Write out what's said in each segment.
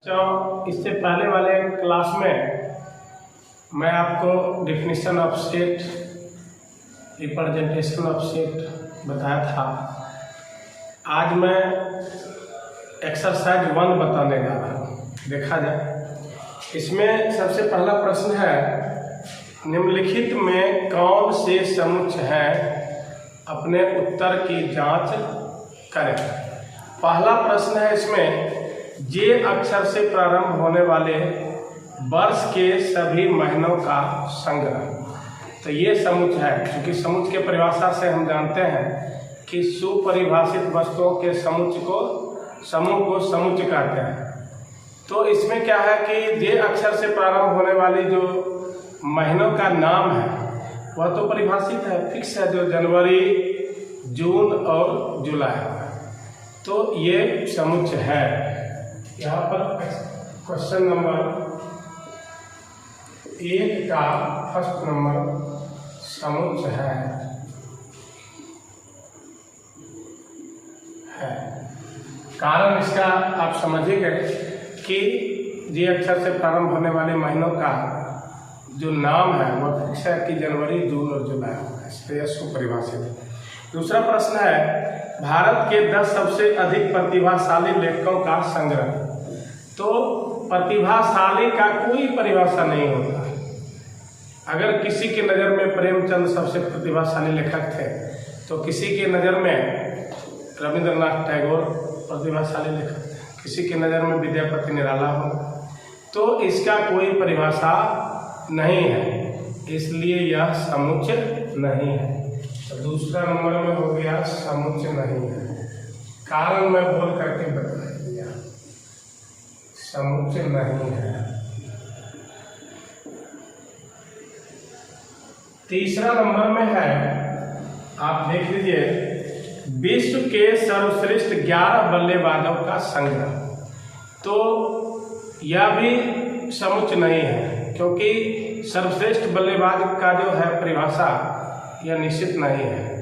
तो इससे पहले वाले क्लास में मैं आपको definition of set, representation of set बताया था। आज मैं एक्सरसाइज 1 बताने जा रहा हूँ। देखा जाए, इसमें सबसे पहला प्रश्न है, निम्नलिखित में कौन से समुच्चय हैं, अपने उत्तर की जांच करें। पहला प्रश्न है इसमें, जे अक्षर से प्रारंभ होने वाले वर्ष के सभी महीनों का संग्रह। तो ये समुच्चय है, क्योंकि समुच्चय के परिभाषा से हम जानते हैं कि सुपरिभाषित वस्तुओं के समूह को समुच्चय कहते हैं। तो इसमें क्या है कि जे अक्षर से प्रारंभ होने वाली जो महीनों का नाम है वह तो परिभाषित है, फिक्स है, जो जनवरी, जून और जुलाई। तो ये समुच्चय है। यहाँ पर क्वेश्चन नंबर 1 का फर्स्ट नंबर समुच्चय है। कारण इसका आप समझिएगा कि जे अक्षर से प्रारंभ होने वाले महीनों का जो नाम है वह फिक्स है कि जनवरी, जून और जुलाई होगा, इसलिए सुपरिभाषित है। दूसरा प्रश्न है, भारत के 10 सबसे अधिक प्रतिभाशाली लेखकों का संग्रह। तो प्रतिभाशाली का कोई परिभाषा नहीं होता। अगर किसी की नज़र में प्रेमचंद सबसे प्रतिभाशाली लेखक थे, तो किसी की नज़र में रविंद्रनाथ टैगोर प्रतिभाशाली लेखक थे, किसी की नज़र में विद्यापति निराला हो। तो इसका कोई परिभाषा नहीं है, इसलिए यह समुच्चय नहीं है। तो दूसरा नंबर में हो गया समुच्चय नहीं है। कारण मैं बोल करके बता दिया, समुच्चय नहीं है। तीसरा नंबर में है, आप देख लीजिए, विश्व के सर्वश्रेष्ठ 11 बल्लेबाजों का संग्रह। तो यह भी समुच्चय नहीं है, क्योंकि सर्वश्रेष्ठ बल्लेबाज का जो है परिभाषा यह निश्चित नहीं है।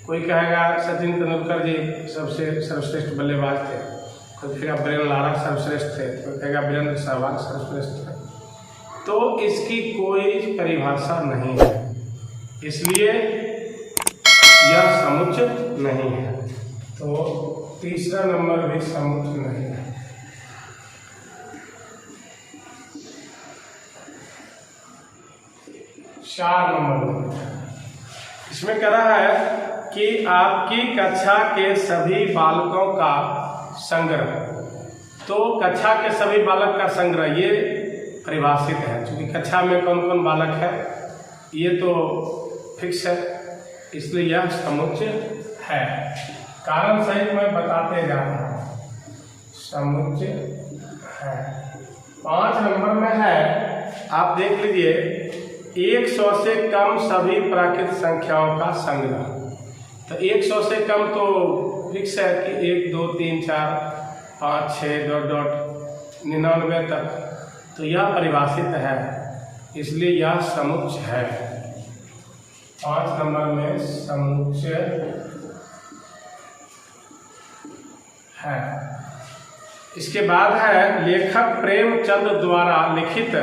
कोई कहेगा सचिन तेंदुलकर जी सबसे सर्वश्रेष्ठ बल्लेबाज थे, कोई कहेगा ब्रेन लारा सर्वश्रेष्ठ थे, कोई कहेगा वीरेंद्र सहवाग सर्वश्रेष्ठ थे। तो इसकी कोई परिभाषा नहीं है, इसलिए यह समुच्चय नहीं है। तो तीसरा नंबर भी समुच्चय नहीं है। चार नंबर इसमें कह रहा है कि आपकी कक्षा के सभी बालकों का संग्रह। तो कक्षा के सभी बालक का संग्रह ये परिभाषित है, क्योंकि कक्षा में कौन कौन बालक है ये तो फिक्स है, इसलिए यह समुच्चय है। कारण सहित मैं बताते जा रहा हूँ, समुच्चय है। 5 नंबर में है, आप देख लीजिए, 100 से कम सभी प्राकृत संख्याओं का संग्रह। तो 100 से कम तो फिक्स है कि 1, 2, 3, 4, 5, 6 ... 99 तक। तो यह परिभाषित है, इसलिए यह समुच्चय है। 5 नंबर में समुच्चय है। इसके बाद है, लेखक प्रेमचंद द्वारा लिखित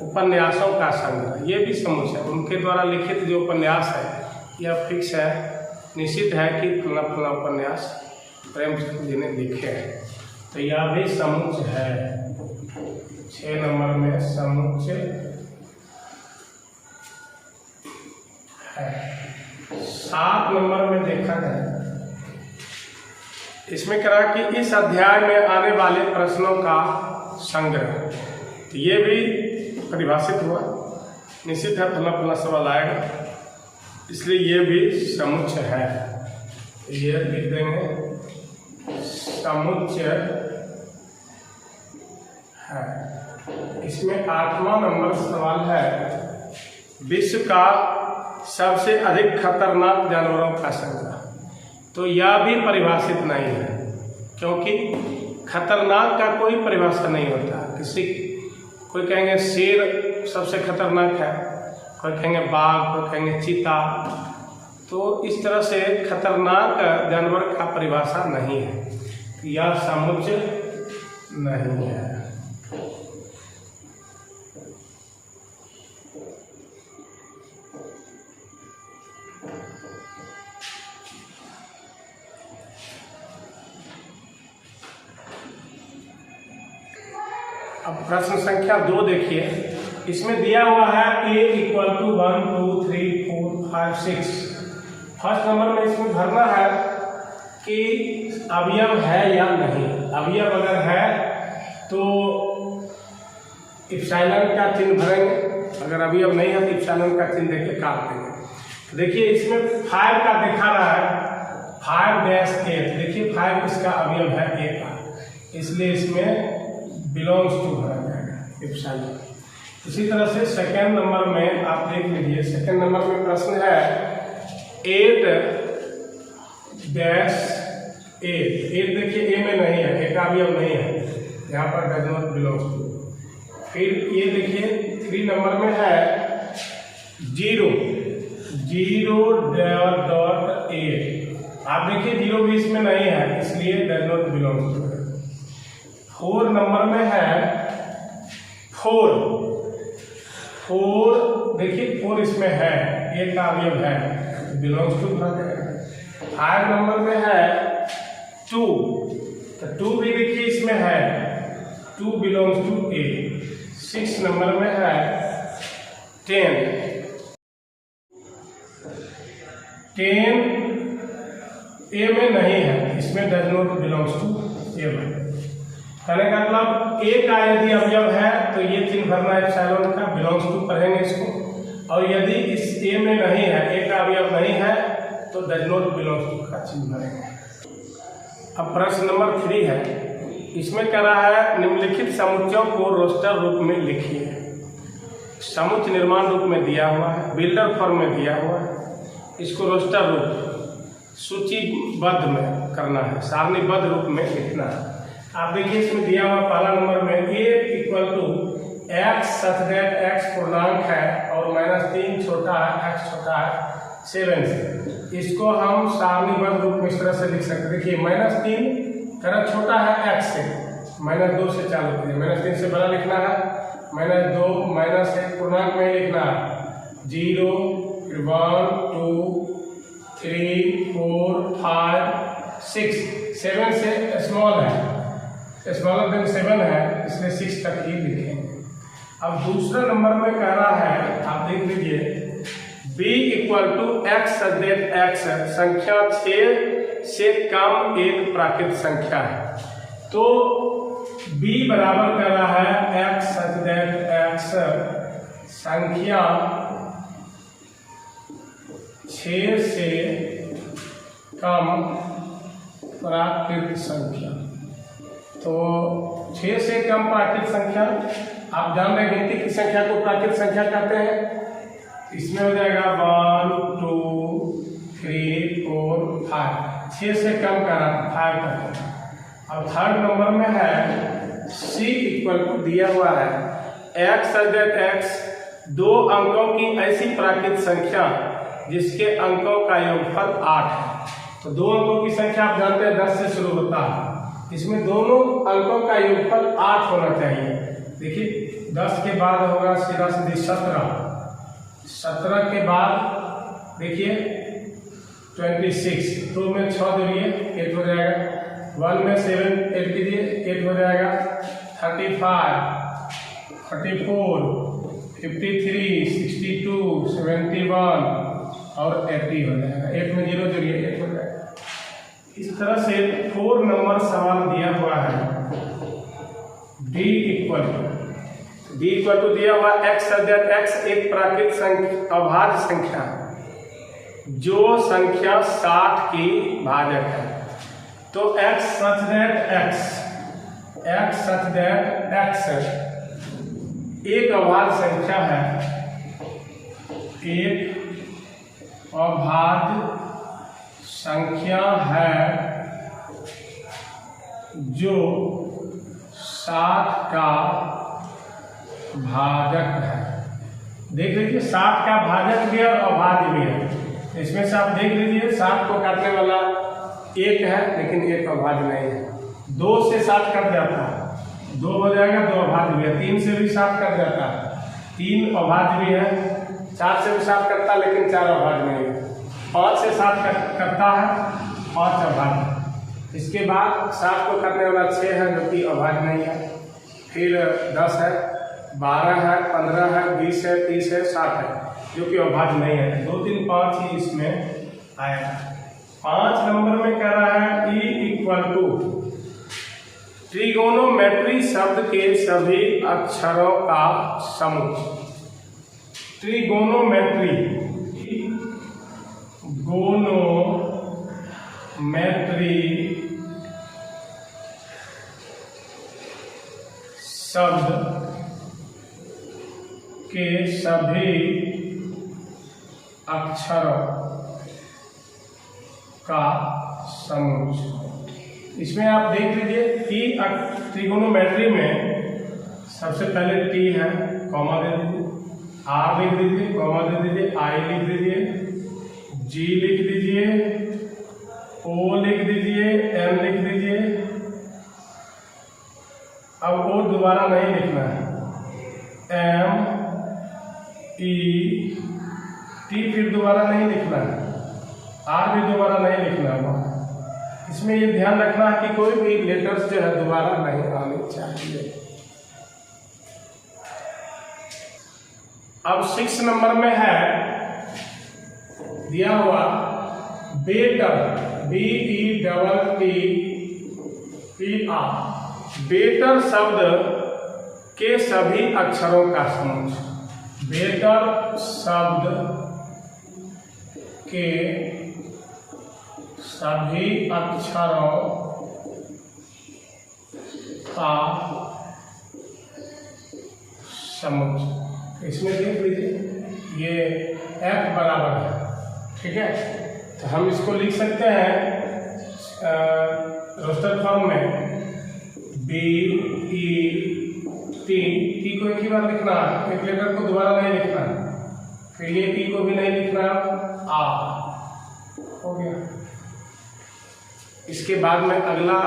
उपन्यासों का संग्रह। ये भी समुच्चय है। उनके द्वारा लिखित जो उपन्यास है यह फिक्स है, निश्चित है कि फला फला उपन्यास प्रेमचंद जी ने लिखे हैं। तो यह भी समुच्चय है। 6 नंबर में समुच्चय है। 7 नंबर में देखा जाए, इसमें करा कि इस अध्याय में आने वाले प्रश्नों का संग्रह। तो ये भी परिभाषित हुआ, निश्चित है फला फला सवाल आएगा, इसलिए ये भी समुच्चय है। ये लिख देंगे, समुच्चय है। इसमें 8वां नंबर सवाल है, विश्व का सबसे अधिक खतरनाक जानवरों का संग्रह। तो यह भी परिभाषित नहीं है, क्योंकि खतरनाक का कोई परिभाषा नहीं होता। कोई कहेंगे शेर सबसे खतरनाक है, कोई कहेंगे बाघ, कोई कहेंगे चीता। तो इस तरह से खतरनाक जानवर का परिभाषा नहीं है, यह समुच्चय नहीं है। अब प्रश्न संख्या 2 देखिए, इसमें दिया हुआ है a equal to 1 2 3 4 5 6। First number में इसमें भरना है कि अवयव है या नहीं। अवयव अगर है तो इप्सिलॉन का चिन्ह भरेंगे, अगर अवयव नहीं है तो इप्सिलॉन का चिन्ह देके काट देंगे। तो देखिए इसमें 5 का दिखा रहा है 5-8, देखिए 5 इसका अवयव है a का, इसलिए इसमें बिलोंग्स टू भरा जाएगा इप्सिलॉन। इसी तरह से सेकेंड नंबर में आप देख लीजिए, सेकेंड नंबर में प्रश्न है 8-8, देखिए a में नहीं है, a का अवयव नहीं है, यहाँ पर डज नॉट बिलोंग्स टू। फिर ये देखिए 3 नंबर में है 0.8, आप देखिए 0 भी इसमें नहीं है, इसलिए डज नॉट बिलोंग्स टू। 4 नंबर में है 4, देखिए 4 इसमें है, a का अवयव है, बिलोंग्स टू भरा जाएगा। 5 नंबर में है 2, तो 2 भी देखिए इसमें है, 2 बिलोंग्स टू a। 6 नंबर में है 10 a में नहीं है, इसमें does not belongs to a। कहने का मतलब a का यदि अवयव है तो ये चिन्ह भरना है इप्सिलॉन का, बिलोंग्स टू पढ़ेंगे इसको, और यदि इस a में नहीं है, a का अवयव नहीं है तो डज नॉट बिलोंग्स टू का चिन्ह भरेंगे। अब प्रश्न नंबर 3 है, इसमें कह रहा है निम्नलिखित समुच्चयों को रोस्टर रूप में लिखिए। समुच्च निर्माण रूप में दिया हुआ है, बिल्डर फॉर्म में दिया हुआ है, इसको रोस्टर रूप सूचीबद्ध में करना है, सारणीबद्ध रूप में लिखना है। आप देखिए इसमें दिया हुआ पहला नंबर में a equal to x such that x पूर्णांक है और -3 छोटा है, x छोटा है 7 से। इसको हम सारणीबद्ध रूप में इस तरह से लिख सकते हैं। देखिए -3 तरह छोटा है x से, -2 से चालू करिए, -3 से बड़ा लिखना है, -2 -1 पूर्णांक में लिखना है, 0 फिर 1 2 3 4 5 6। 7 से स्मॉल है, स्मॉलर देन 7 है, इसलिए 6 तक ही लिखेंगे। अब दूसरा नंबर में कह रहा है, आप देख लीजिए b equal to x such that x संख्या 6 से कम एक प्राकृत संख्या है। तो b बराबर कर रहा है x सच दैट x संख्या 6 से कम प्राकृत संख्या। तो 6 से कम प्राकृत संख्या, आप जान रहे गिनती की संख्या को प्राकृत संख्या कहते हैं। इसमें हो जाएगा 1 2 3 4 5, 6 से कम करा 5 तक। अब थर्ड नंबर में है c इक्वल टू दिया हुआ है x सच दैट x 2 अंकों की ऐसी प्राकृत संख्या जिसके अंकों का योगफल 8 है। तो 2 अंकों की संख्या आप जानते हैं 10 से शुरू होता है, इसमें दोनों अंकों का योगफल 8 होना चाहिए। देखिए 10 के बाद होगा सीधा सीधी 17, 17 के बाद देखिए 26, 2 में 6 जोड़िए 8 हो जाएगा, 1 में 7 8 कीजिए 8 हो जाएगा, 35 34 53 62 71 और 80 हो जाएगा, 8 में 0 जोड़िए 8 हो जाएगा। इस तरह से 4 नंबर सवाल दिया हुआ है। d इक्वल टू दिया हुआ x सच दैट x एक प्राकृत संख्या अभाज्य संख्या है जो संख्या 60 की भाजक है। तो x सच दैट x एक अभाज्य संख्या है, एक अभाज्य संख्या है जो 60 का भाजक है। देख लीजिए 60 का भाजक भी है और अभाज्य भी है। इसमें से आप देख लीजिए 60 को काटने वाला 1 है लेकिन 1 अभाज्य नहीं है। 2 से 60 कट जाता है, 2 हो जाएगा, 2 अभाज्य भी है। 3 से भी 60 कट जाता है, 3 अभाज्य भी है। 4 से भी 60 कटता है लेकिन 4 अभाज्य नहीं है। 5 से 60 कटता है, 5 अभाज्य। इसके बाद 60 को काटने वाला 6 है जो कि अभाज्य नहीं है। फिर 10 है, 12 है, 15 है, 20 है, 30 है, 60 है, जो कि अभाज्य नहीं है। 2, 3, 5 ही इसमें आया। 5 नंबर में कह रहा है E इक्वल टू ट्रिगोनोमेट्री शब्द के सभी अक्षरों का समूह। ट्रिगोनोमेट्री, शब्द के सभी अक्षरों का समूह। इसमें आप देख लीजिए ट्रिगोनोमेट्री में सबसे पहले टी है, कॉमा दे दीजिए, आर लिख दीजिए, कॉमा दे दीजिए, आई लिख दीजिए, जी लिख दीजिए, ओ लिख दीजिए, एम लिख दीजिए। अब ओ दोबारा नहीं लिखना है, एम ई टी फिर दोबारा नहीं लिखना है, आर भी दोबारा नहीं लिखना है। इसमें ये ध्यान रखना है कि कोई भी लेटर्स जो है दोबारा नहीं आने चाहिए। अब 6 नंबर में है दिया हुआ बेटर, BETTER, बेटर शब्द के सभी अक्षरों का समूह। बेटर शब्द के सभी अक्षरों का समूह। इसमें देख लीजिए ये F बराबर है, ठीक है। तो हम इसको लिख सकते हैं रोस्टर फॉर्म में BET, टी को एक ही बार लिखना है, एक लेटर को दोबारा नहीं लिखना है। फिर ये टी को भी नहीं लिखना, आ हो गया। इसके बाद में अगला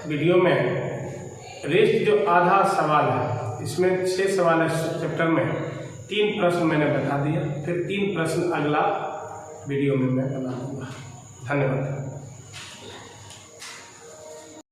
वीडियो में रेस्ट जो आधा सवाल है, इसमें 6 सवाल है चैप्टर में, 3 प्रश्न मैंने बता दिया, फिर 3 प्रश्न अगला वीडियो में मैं बना दूंगा। धन्यवाद।